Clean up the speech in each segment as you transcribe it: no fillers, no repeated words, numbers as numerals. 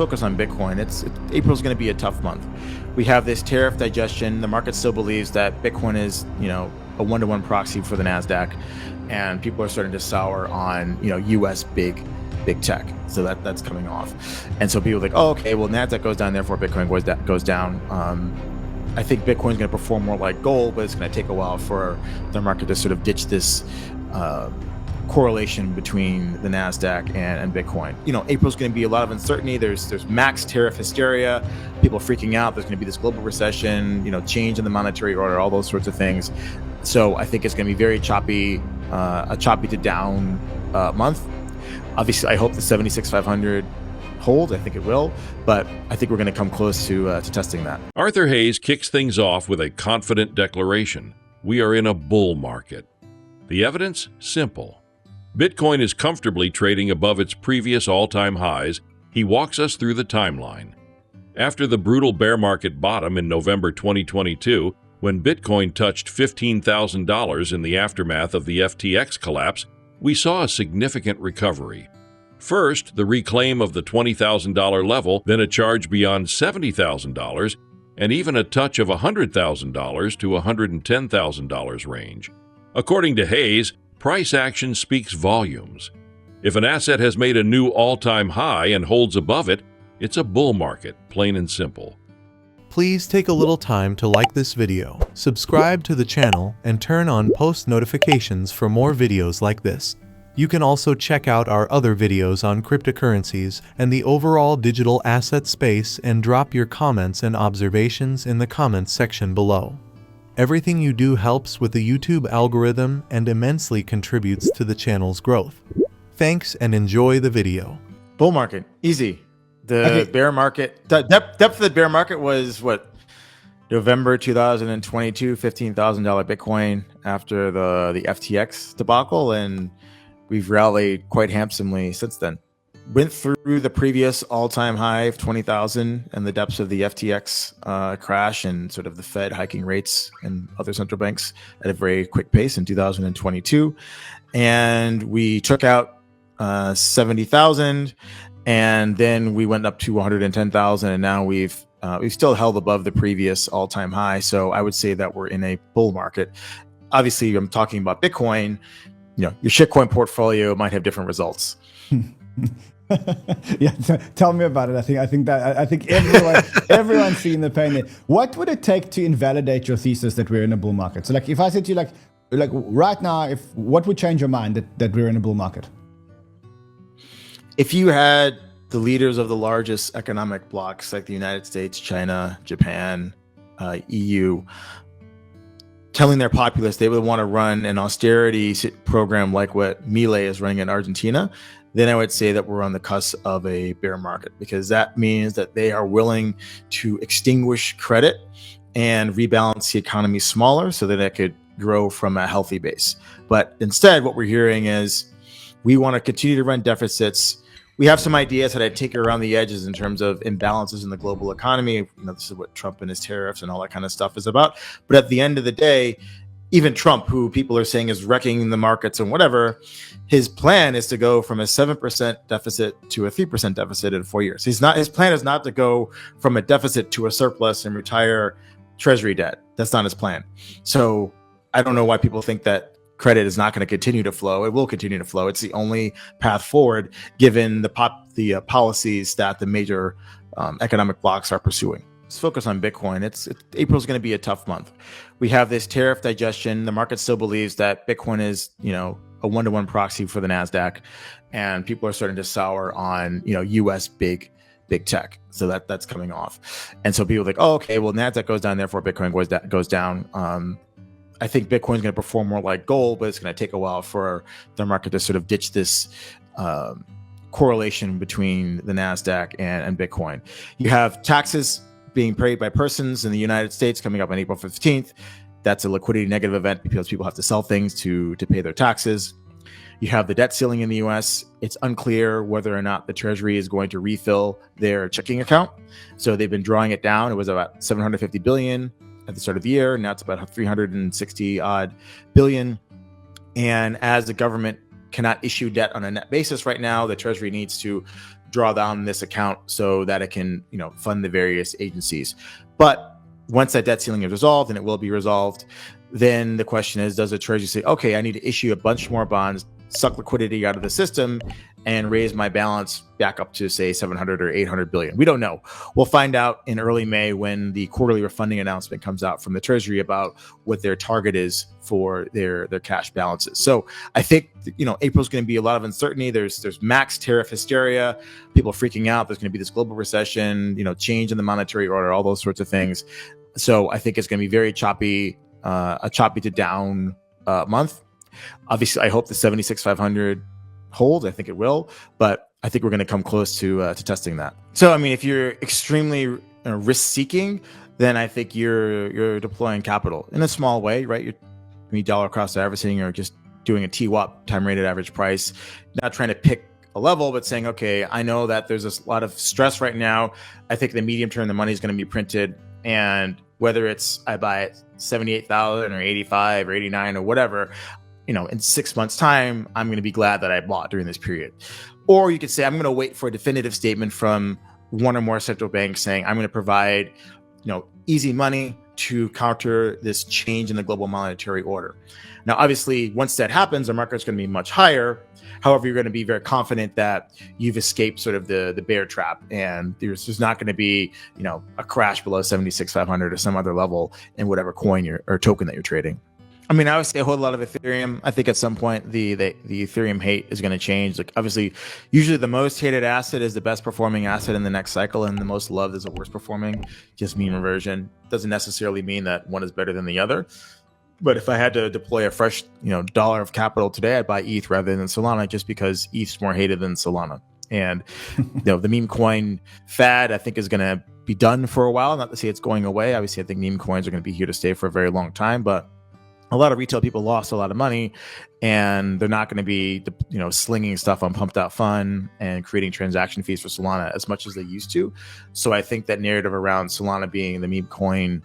focus on Bitcoin. April's going to be a tough month. We have this tariff digestion. The market still believes that Bitcoin is, a one-to-one proxy for the Nasdaq, and people are starting to sour on, U.S. big tech. So that's coming off, and so people are like, oh, okay, well, Nasdaq goes down, therefore Bitcoin goes down. I think Bitcoin's going to perform more like gold, but it's going to take a while for the market to sort of ditch this correlation between the Nasdaq and Bitcoin. April's going to be a lot of uncertainty. There's max tariff hysteria, people freaking out. There's going to be this global recession, change in the monetary order, all those sorts of things. So I think it's going to be very choppy, a choppy to down month. Obviously, I hope the 76,500 hold. I think it will, but I think we're going to come close to testing that. Arthur Hayes kicks things off with a confident declaration. We are in a bull market. The evidence? Simple. Bitcoin is comfortably trading above its previous all-time highs. He walks us through the timeline. After the brutal bear market bottom in November 2022, when Bitcoin touched $15,000 in the aftermath of the FTX collapse, we saw a significant recovery. First, the reclaim of the $20,000 level, then a charge beyond $70,000, and even a touch of $100,000 to $110,000 range. According to Hayes, price action speaks volumes. If an asset has made a new all-time high and holds above it, it's a bull market, plain and simple. Please take a little time to like this video, subscribe to the channel, and turn on post notifications for more videos like this. You can also check out our other videos on cryptocurrencies and the overall digital asset space and drop your comments and observations in the comments section below. Everything you do helps with the YouTube algorithm and immensely contributes to the channel's growth. Thanks and enjoy the video. Bull market, easy. The bear market, depth of the bear market was what? November 2022, $15,000 Bitcoin after the FTX debacle, and we've rallied quite handsomely since then. Went through the previous all-time high of 20,000 and the depths of the FTX crash and sort of the Fed hiking rates and other central banks at a very quick pace in 2022. And we took out 70,000, and then we went up to 110,000, and now we've still held above the previous all-time high. So I would say that we're in a bull market. Obviously, I'm talking about Bitcoin. Your shitcoin portfolio might have different results. Yeah, tell me about it. I think everyone's seen the pain there. What would it take to invalidate your thesis that we're in a bull market? So, if I said to you, like right now, what would change your mind that we're in a bull market? If you had the leaders of the largest economic blocs like the United States, China, Japan, EU, telling their populace they would want to run an austerity program like what Milei is running in Argentina, then I would say that we're on the cusp of a bear market, because that means that they are willing to extinguish credit and rebalance the economy smaller so that it could grow from a healthy base. But instead, what we're hearing is we want to continue to run deficits. We have some ideas how to take it around the edges in terms of imbalances in the global economy. This is what Trump and his tariffs and all that kind of stuff is about. But at the end of the day, even Trump, who people are saying is wrecking the markets and whatever, his plan is to go from a 7% deficit to a 3% deficit in 4 years. His plan is not to go from a deficit to a surplus and retire treasury debt. That's not his plan. So I don't know why people think that credit is not going to continue to flow. It will continue to flow. It's the only path forward, given the policies that the major economic blocs are pursuing. Let's focus on Bitcoin. April's going to be a tough month. We have this tariff digestion. The market still believes that Bitcoin is, a one-to-one proxy for the Nasdaq, and people are starting to sour on, U.S. big tech. So that's coming off, and so people are like, oh, okay, well, Nasdaq goes down, therefore Bitcoin goes down. I think Bitcoin's going to perform more like gold, but it's going to take a while for the market to sort of ditch this correlation between the Nasdaq and Bitcoin. You have taxes being paid by persons in the United States coming up on April 15th. That's a liquidity negative event because people have to sell things to pay their taxes. You have the debt ceiling in the US. It's unclear whether or not the Treasury is going to refill their checking account. So they've been drawing it down. It was about 750 billion at the start of the year. Now it's about 360 odd billion. And as the government cannot issue debt on a net basis right now, the Treasury needs to draw down this account so that it can, fund the various agencies. But once that debt ceiling is resolved, and it will be resolved, then the question is, does the Treasury say, okay, I need to issue a bunch more bonds, suck liquidity out of the system, and raise my balance back up to, say, 700 or 800 billion? We don't know. We'll find out in early May when the quarterly refunding announcement comes out from the Treasury about what their target is for their cash balances. So I think, April's going to be a lot of uncertainty. There's max tariff hysteria, people freaking out. There's going to be this global recession, change in the monetary order, all those sorts of things. So I think it's going to be very choppy, a choppy to down month. Obviously, I hope the 76,500 holds. I think it will, but I think we're going to come close to testing that. So, I mean, if you're extremely risk seeking, then I think you're deploying capital in a small way, right? You're dollar cost averaging, or just doing a TWAP, time weighted average price, not trying to pick a level, but saying, okay, I know that there's a lot of stress right now. I think the medium term, the money is going to be printed, and whether it's I buy it 78,000 or 85 or 89 or whatever, in 6 months' time, I'm going to be glad that I bought during this period. Or you could say, I'm going to wait for a definitive statement from one or more central banks saying, I'm going to provide, easy money to counter this change in the global monetary order. Now, obviously, once that happens, the market's going to be much higher. However, you're going to be very confident that you've escaped sort of the bear trap, and there's not going to be, a crash below 76,500 or some other level in whatever coin or token that you're trading. I mean, I would say I hold a lot of Ethereum. I think at some point the Ethereum hate is going to change. Like, obviously, usually the most hated asset is the best performing asset in the next cycle, and the most loved is the worst performing. Just mean reversion. Doesn't necessarily mean that one is better than the other. But if I had to deploy a fresh, dollar of capital today, I'd buy ETH rather than Solana, just because ETH's more hated than Solana. And the meme coin fad, I think, is going to be done for a while. Not to say it's going away. Obviously, I think meme coins are going to be here to stay for a very long time, but a lot of retail people lost a lot of money, and they're not going to be, slinging stuff on pumped out fun and creating transaction fees for Solana as much as they used to. So I think that narrative around Solana being the meme coin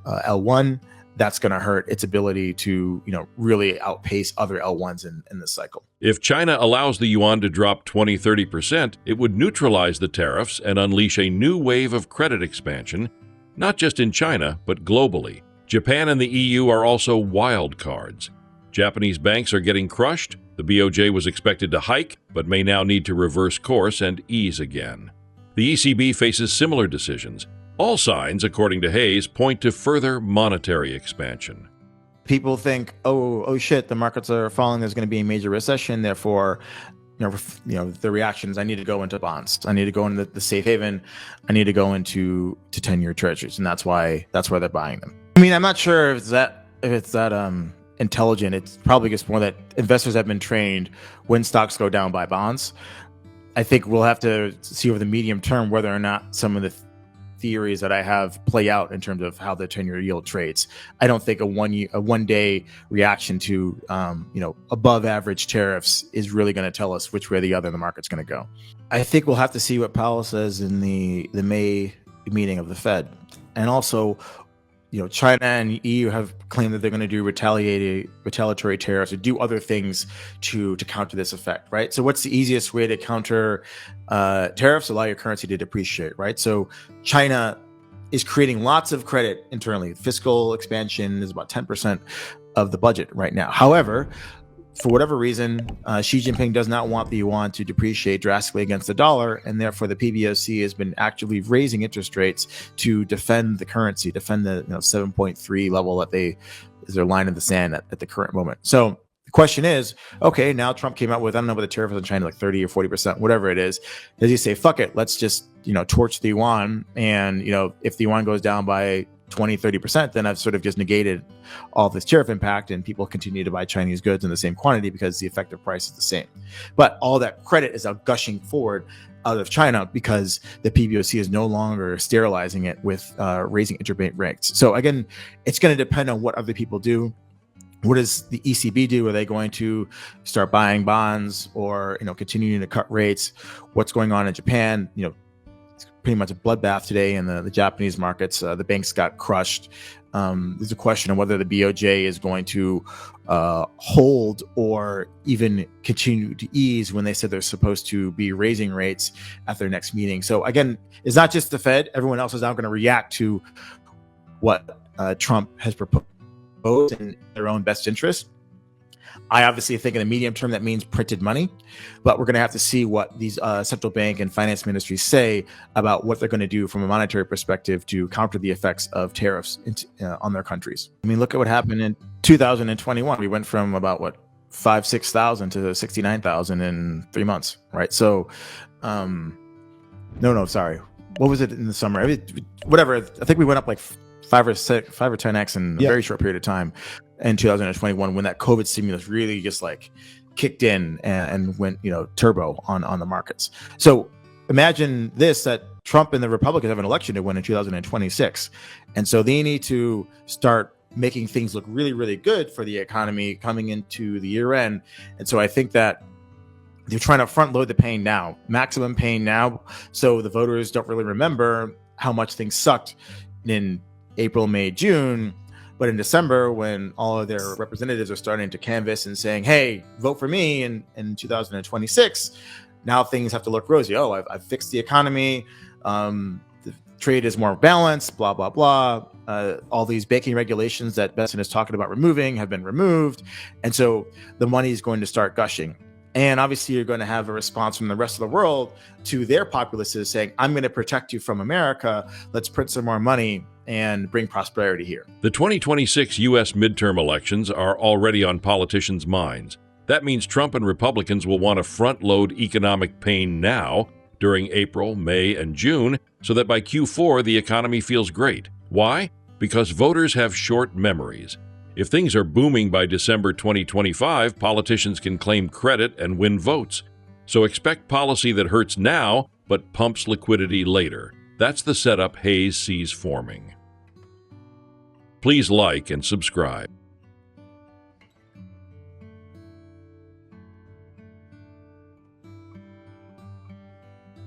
L1, that's going to hurt its ability to, really outpace other L1s in this cycle. If China allows the yuan to drop 20-30%, it would neutralize the tariffs and unleash a new wave of credit expansion, not just in China, but globally. Japan and the EU are also wild cards. Japanese banks are getting crushed. The BOJ was expected to hike, but may now need to reverse course and ease again. The ECB faces similar decisions. All signs, according to Hayes, point to further monetary expansion. People think, oh shit, the markets are falling. There's going to be a major recession. Therefore, the reactions, I need to go into bonds. I need to go into the safe haven. I need to go into 10-year treasuries, and that's why they're buying them. I mean, I'm not sure if it's that intelligent. It's probably just more that investors have been trained when stocks go down, buy bonds. I think we'll have to see over the medium term whether or not some of the theories that I have play out in terms of how the 10-year yield trades. I don't think a one day reaction to above average tariffs is really going to tell us which way or the other the market's going to go. I think we'll have to see what Powell says in the May meeting of the Fed, and also, China and EU have claimed that they're going to do retaliatory tariffs or do other things to counter this effect, right? So what's the easiest way to counter tariffs? Allow your currency to depreciate, right? So China is creating lots of credit internally. Fiscal expansion is about 10% of the budget right now. However, for whatever reason, Xi Jinping does not want the yuan to depreciate drastically against the dollar, and therefore the PBOC has been actively raising interest rates to defend the currency, defend the 7.3 level that is their line in the sand at the current moment. So the question is, okay, now Trump came out with, I don't know what the tariff is on China, like 30 or 40%, whatever it is. Does he say, fuck it, let's just torch the yuan, and if the yuan goes down by 20-30%, then I've sort of just negated all this tariff impact, and people continue to buy Chinese goods in the same quantity because the effective price is the same. But all that credit is now gushing forward out of China because the PBOC is no longer sterilizing it with raising interbank rates. So again, it's going to depend on what other people do. What does the ECB do? Are they going to start buying bonds or continuing to cut rates? What's going on in Japan? pretty much a bloodbath today in the Japanese markets. The banks got crushed. There's a question of whether the BOJ is going to hold or even continue to ease when they said they're supposed to be raising rates at their next meeting. So again, it's not just the Fed. Everyone else is now going to react to what Trump has proposed in their own best interest. I obviously think in the medium term that means printed money, but we're going to have to see what these central bank and finance ministries say about what they're going to do from a monetary perspective to counter the effects of tariffs on their countries. I mean, look at what happened in 2021. We went from about 6,000 to 69,000 in 3 months, right? So, sorry. What was it in the summer? I mean, whatever. I think we went up like 5 or 10x in a very short period of time in 2021 when that COVID stimulus really just like kicked in and went, turbo on the markets. So imagine this, that Trump and the Republicans have an election to win in 2026. And so they need to start making things look really, really good for the economy coming into the year end. And so I think that they're trying to front load the pain now, maximum pain now. So the voters don't really remember how much things sucked in April, May, June. But in December, when all of their representatives are starting to canvass and saying, hey, vote for me in 2026, now things have to look rosy. Oh, I've fixed the economy. The trade is more balanced, blah, blah, blah. All these banking regulations that Besson is talking about removing have been removed. And so the money is going to start gushing. And obviously, you're going to have a response from the rest of the world to their populaces saying, I'm going to protect you from America. Let's print some more money and bring prosperity here. The 2026 U.S. midterm elections are already on politicians' minds. That means Trump and Republicans will want to front-load economic pain now during April, May, and June so that by Q4 the economy feels great. Why? Because voters have short memories. If things are booming by December 2025, politicians can claim credit and win votes. So expect policy that hurts now but pumps liquidity later. That's the setup Hayes sees forming. Please like and subscribe.